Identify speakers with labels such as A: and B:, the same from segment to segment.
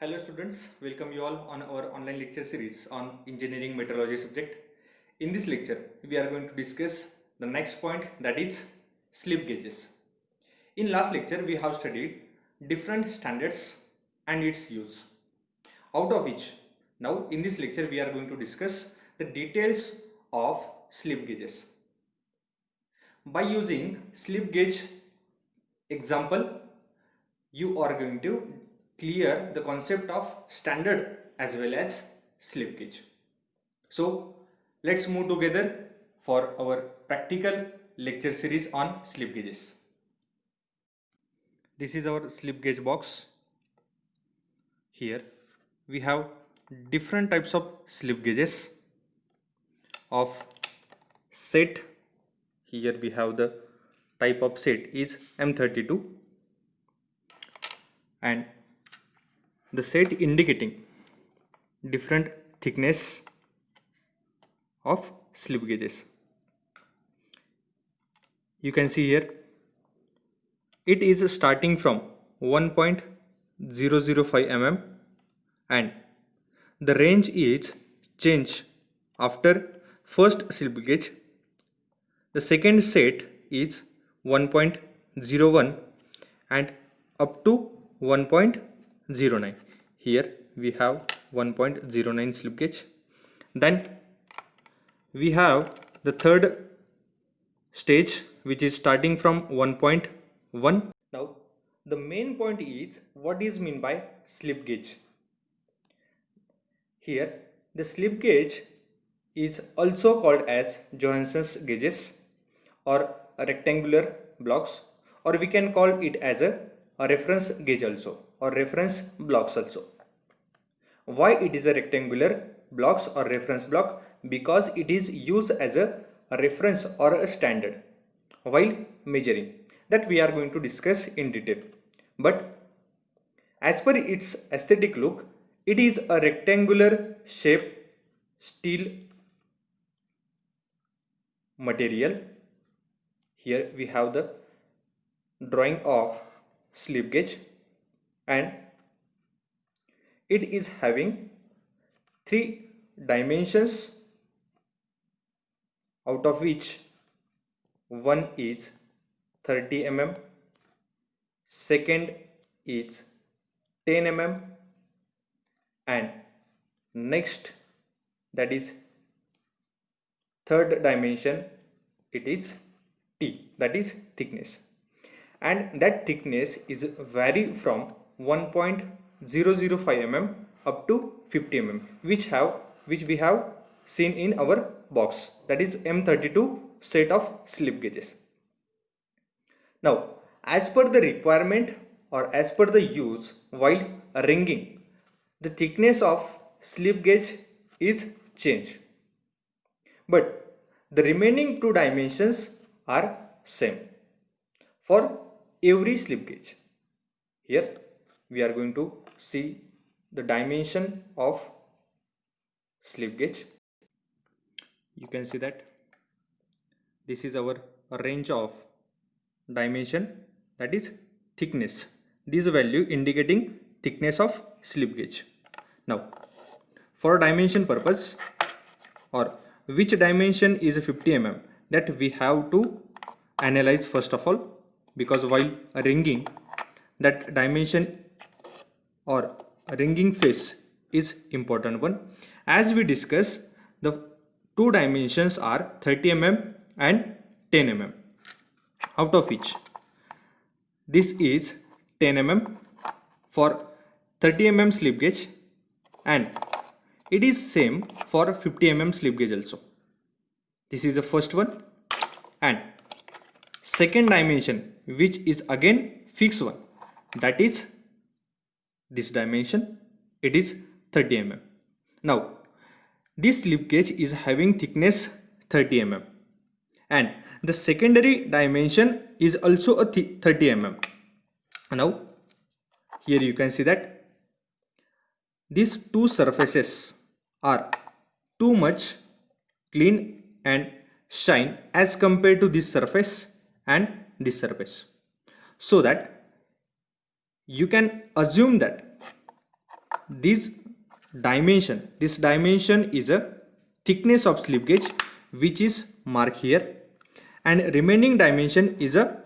A: Hello students, welcome you all on our online lecture series on engineering metrology subject. In this lecture, we are going to discuss the next point, that is slip gauges. In last lecture, we have studied different standards and its use. Out of which, now in this lecture, we are going to discuss the details of slip gauges. By using slip gauge example, you are going to clear the concept of standard as well as slip gauge. So let's move together for our practical lecture series on slip gauges. This is our slip gauge box. Here we have different types of slip gauges of set. Here we have the type of set is M32 and the set indicating different thickness of slip gauges. You can see here it is starting from 1.005 mm and the range is changed after first slip gauge. The second set is 1.01 and up to 1.09. Here we have 1.09 slip gauge. Then we have the third stage, which is starting from 1.1. Now the main point is what is meant by slip gauge. Here the slip gauge is also called as Johansson's gauges or rectangular blocks, or we can call it as a reference gauge also, or reference blocks also. Why it is a rectangular blocks or reference block? Because it is used as a reference or a standard while measuring. That we are going to discuss in detail. But as per its aesthetic look, it is a rectangular shape steel material. Here we have the drawing of slip gauge and it is having 3 dimensions, out of which one is 30 mm, second is 10 mm and next, that is third dimension, it is T, that is thickness, and that thickness is vary from 1.005 mm up to 50 mm, which we have seen in our box, that is M32 set of slip gauges. Now as per the requirement or as per the use while ringing, the thickness of slip gauge is changed, but the remaining 2 dimensions are same for every slip gauge. Here we are going to see the dimension of slip gauge. You can see that this is our range of dimension, that is thickness. This value indicating thickness of slip gauge. Now for dimension purpose, or which dimension is 50 mm, that we have to analyze first of all, because while ringing, that dimension or ringing face is important one. As we discuss, the 2 dimensions are 30 mm and 10 mm, out of which this is 10 mm for 30 mm slip gauge and it is same for 50 mm slip gauge also. This is the first one, and second dimension, which is again fixed one, that is this dimension, it is 30 mm. Now this slip gauge is having thickness 30 mm and the secondary dimension is also a 30 mm. Now here you can see that these 2 surfaces are too much clean and shine as compared to this surface and this surface, so that you can assume that this dimension is a thickness of slip gauge which is marked here, and remaining dimension is a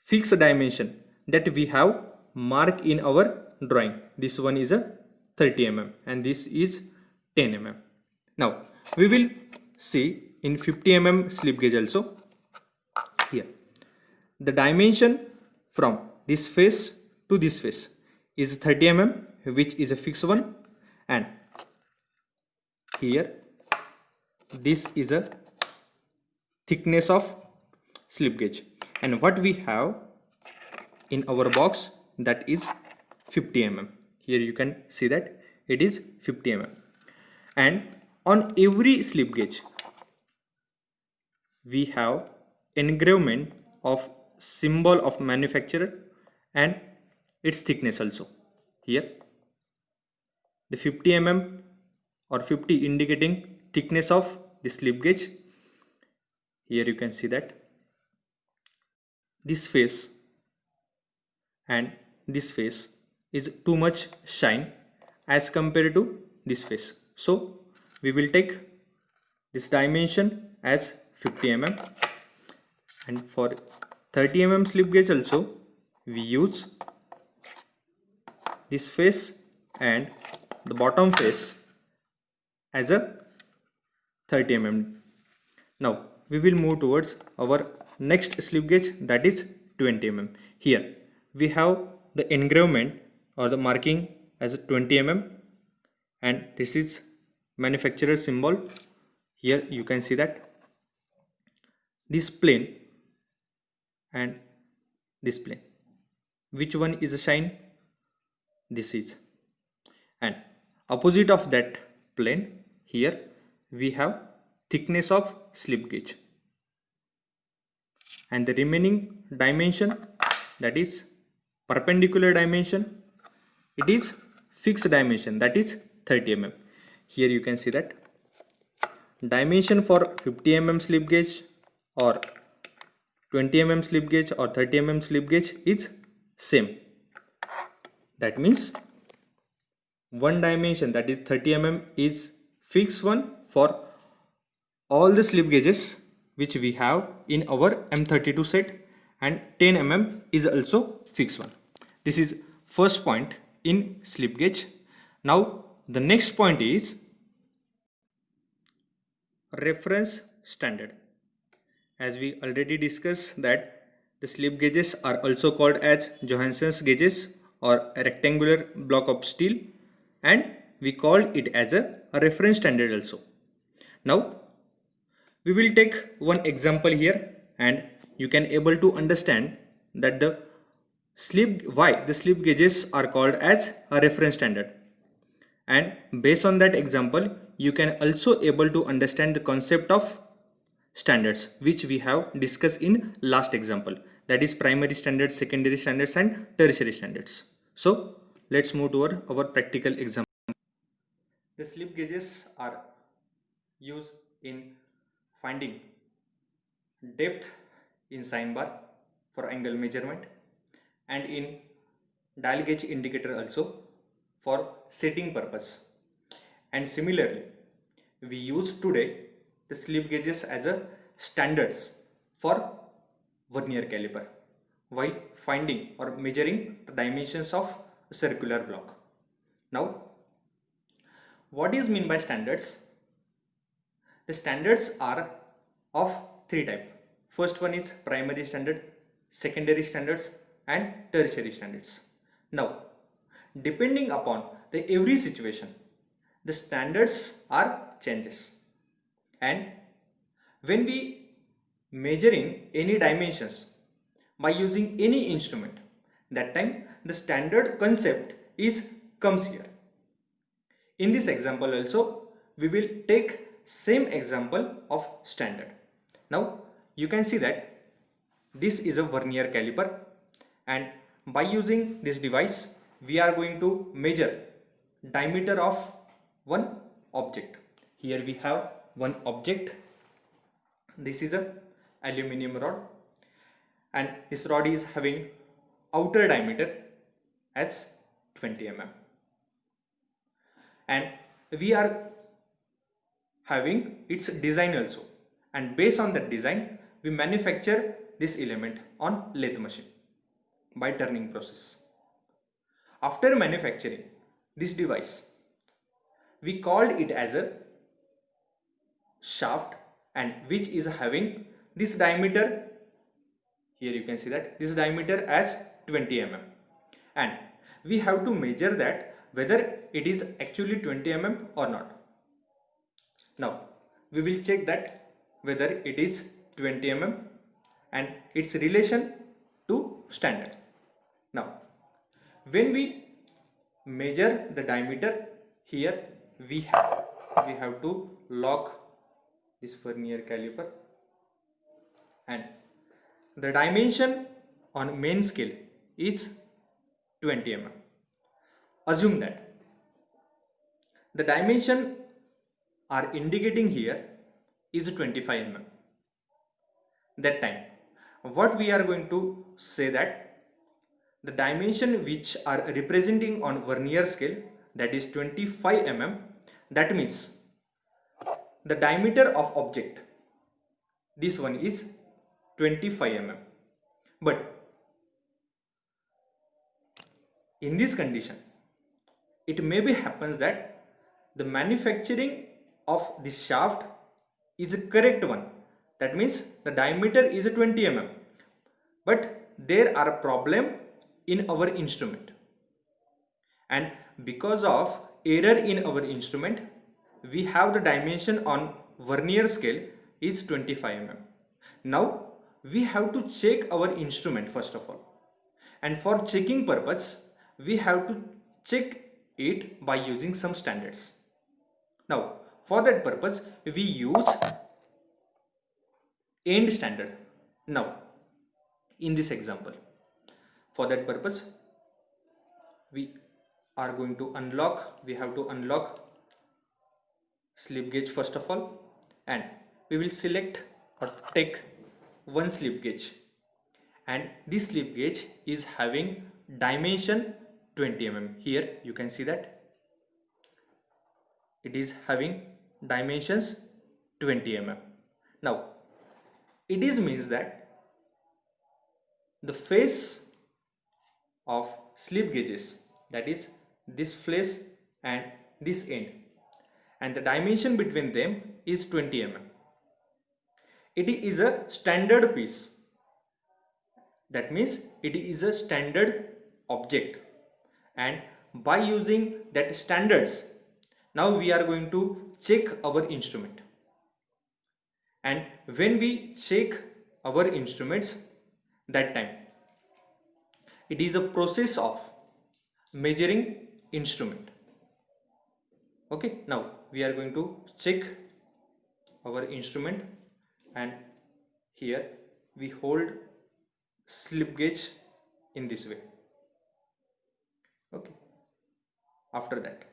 A: fixed dimension that we have marked in our drawing. This one is a 30 mm and this is 10 mm. Now we will see in 50 mm slip gauge also. Here the dimension from this face to this face is 30 mm, which is a fixed one, and here this is a thickness of slip gauge, and what we have in our box, that is 50 mm. Here you can see that it is 50 mm, and on every slip gauge we have engravement of symbol of manufacturer and its thickness also. Here the 50 mm or 50 indicating thickness of the slip gauge. Here you can see that this face and this face is too much shine as compared to this face, so we will take this dimension as 50 mm, and for 30 mm slip gauge also we use this face and the bottom face as a 30 mm. Now we will move towards our next slip gauge, that is 20 mm. Here we have the engravement or the marking as a 20 mm, and this is manufacturer symbol. Here you can see that this plane and this plane, which one is a shine? This is, and opposite of that plane here we have thickness of slip gauge, and the remaining dimension, that is perpendicular dimension, it is fixed dimension, that is 30 mm. Here you can see that dimension for 50 mm slip gauge or 20 mm slip gauge or 30 mm slip gauge is same. That means one dimension, that is 30 mm, is fixed one for all the slip gauges which we have in our M32 set, and 10 mm is also fixed one. This is first point in slip gauge. Now the next point is reference standard. As we already discussed that the slip gauges are also called as Johansson's gauges or a rectangular block of steel, and we call it as a reference standard also. Now we will take one example here, and you can able to understand that why the slip gauges are called as a reference standard, and based on that example you can also able to understand the concept of standards which we have discussed in last example, that is primary standards, secondary standards and tertiary standards. So let's move to our practical example. The slip gauges are used in finding depth in sine bar for angle measurement, and in dial gauge indicator also for setting purpose. And similarly we use today the slip gauges as a standards for vernier caliper while finding or measuring the dimensions of a circular block. Now what is mean by standards? The standards are of three types. First one is primary standard, secondary standards and tertiary standards. Now depending upon the every situation, the standards are changes, and when we measuring any dimensions by using any instrument, that time the standard concept is comes here. In this example also we will take same example of standard. Now you can see that this is a vernier caliper, and by using this device we are going to measure diameter of one object. Here we have one object. This is a aluminum rod, and this rod is having outer diameter as 20 mm. and we are having its design also, and based on that design we manufacture this element on lathe machine by turning process. After manufacturing this device, we called it as a shaft, and which is having this diameter. Here you can see that this diameter as 20 mm, and we have to measure that whether it is actually 20 mm or not. Now we will check that whether it is 20 mm and its relation to standard. Now when we measure the diameter, here we have to lock this vernier caliper, and the dimension on main scale is 20 mm. Assume that the dimension are indicating here is 25 mm. That time what we are going to say that the dimension which are representing on vernier scale, that is 25 mm, that means the diameter of object, this one is 25 mm. But in this condition it may be happens that the manufacturing of this shaft is a correct one, that means the diameter is 20 mm, but there are a problem in our instrument, and because of error in our instrument we have the dimension on vernier scale is 25 mm. Now we have to check our instrument first of all, and for checking purpose we have to check it by using some standards. Now for that purpose we use end standard. Now in this example, for that purpose we are going to we have to unlock slip gauge first of all, and we will select or take one slip gauge, and this slip gauge is having dimension 20 mm. Here you can see that it is having dimensions 20 mm. Now it is means that the face of slip gauges, that is this face and this end, and the dimension between them is 20 mm. It is a standard piece, that means it is a standard object, and by using that standards now we are going to check our instrument, and when we check our instruments, that time it is a process of measuring instrument. Okay, now we are going to check our instrument, and here we hold slip gauge in this way. Okay, after that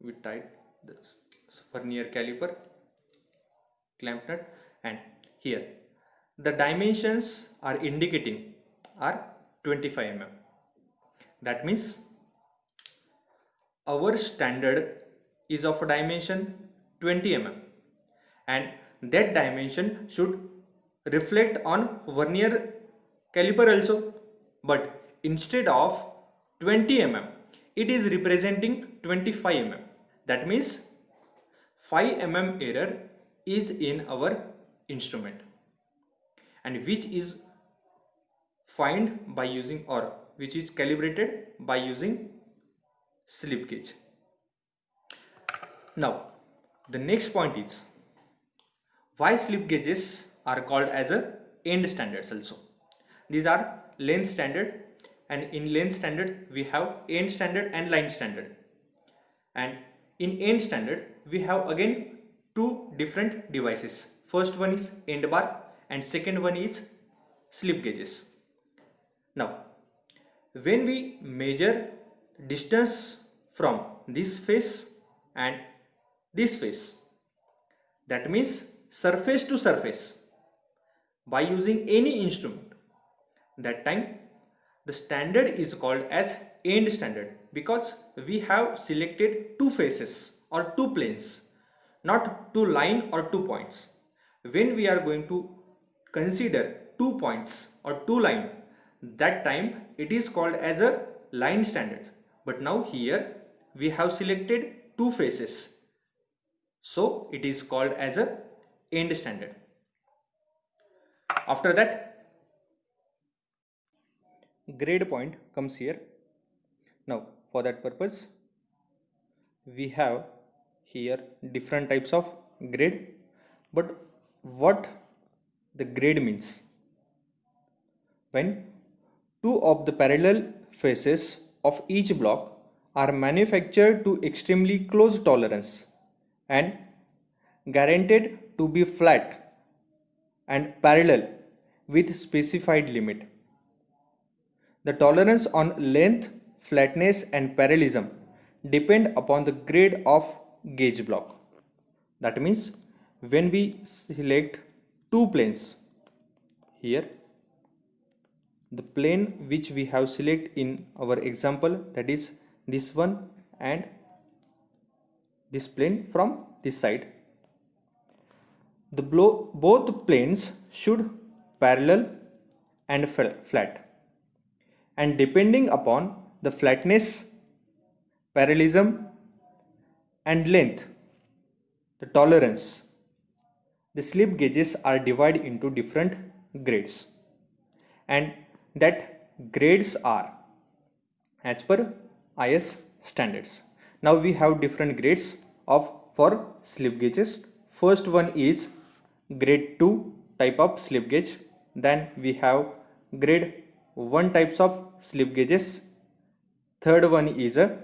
A: we tied this vernier caliper clamp nut, and here the dimensions are indicating are 25 mm. That means our standard is of a dimension 20 mm, and that dimension should reflect on vernier caliper also, but instead of 20 mm it is representing 25 mm. That means 5 mm error is in our instrument, and which is find by using, or which is calibrated by using slip gauge. Now the next point is why slip gauges are called as a end standards also. These are length standard, and in length standard we have end standard and line standard, and in end standard we have again two different devices. First one is end bar and second one is slip gauges. Now when we measure distance from this face and this face, that means surface to surface, by using any instrument, that time the standard is called as end standard because we have selected two faces or two planes, not two line or 2 points. When we are going to consider 2 points or two line, that time it is called as a line standard. But now here we have selected two faces, so it is called as a end standard. After that, grade point comes here. Now for that purpose, we have here different types of grade. But what the grade means? When two of the parallel faces of each block are manufactured to extremely close tolerance and guaranteed to be flat and parallel with specified limit. The tolerance on length, flatness and parallelism depend upon the grade of gauge block. That means when we select two planes here, the plane which we have select in our example, that is this one and this plane from this side, the both planes should parallel and flat, and depending upon the flatness, parallelism and length, the tolerance, the slip gauges are divided into different grades, and that grades are as per IS standards. Now we have different grades of for slip gauges. First one is grade 2 type of slip gauge. Then we have grade 1 types of slip gauges. Third one is a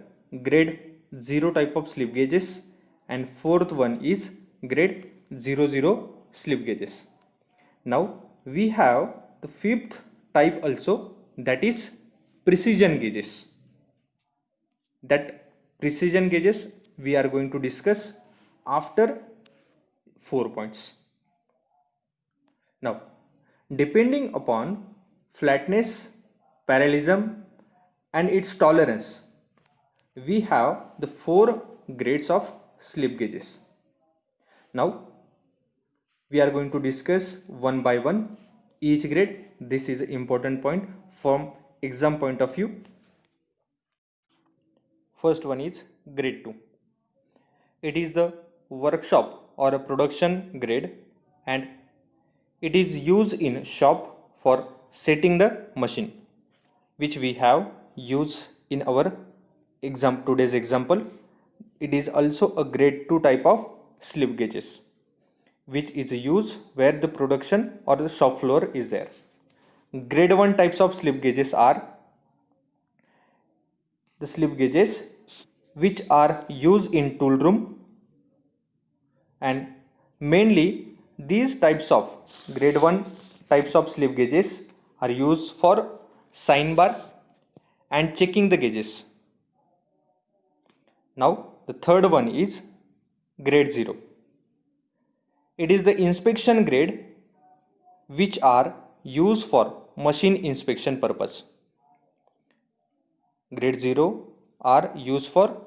A: grade 0 type of slip gauges, and fourth one is grade 00 slip gauges. Now we have the fifth type also, that is precision gauges. That precision gauges we are going to discuss after 4 points. Now, depending upon flatness, parallelism and its tolerance, we have the 4 grades of slip gauges. Now we are going to discuss one by one each grade. This is an important point from exam point of view. First one is grade 2. It is the workshop or a production grade, and it is used in shop for setting the machine, which we have used in our today's example. It is also a grade 2 type of slip gauges, which is used where the production or the shop floor is there. Grade 1 types of slip gauges are the slip gauges which are used in tool room, and mainly these types of grade 1 types of slip gauges are used for sign bar and checking the gauges. Now the third one is grade 0. It is the inspection grade which are used for machine inspection purpose. Grade 0 are used for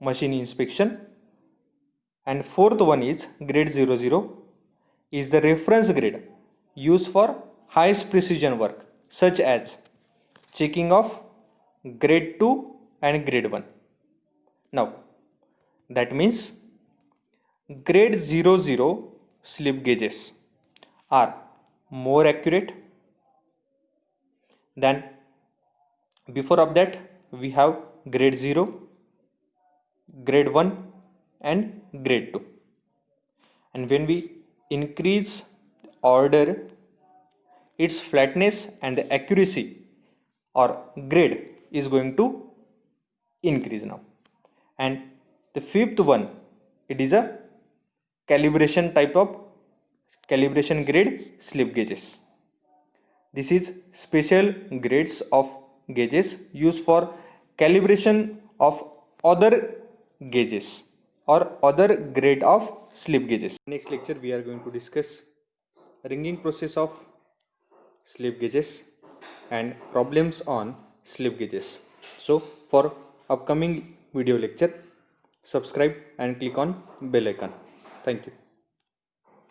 A: machine inspection, and fourth one is grade 00 is the reference grade used for highest precision work such as checking of grade 2 and grade 1. Now that means grade 00 slip gauges are more accurate than before of that. We have grade 0, grade 1 and grade 2, and when we increase order, its flatness and the accuracy or grade is going to increase now. And the fifth one, it is a calibration type of calibration grade slip gauges. This is special grades of gauges used for calibration of other gauges or other grade of slip gauges. Next lecture we are going to discuss ringing process of slip gauges and problems on slip gauges. So for upcoming video lecture, subscribe and click on bell icon. Thank you.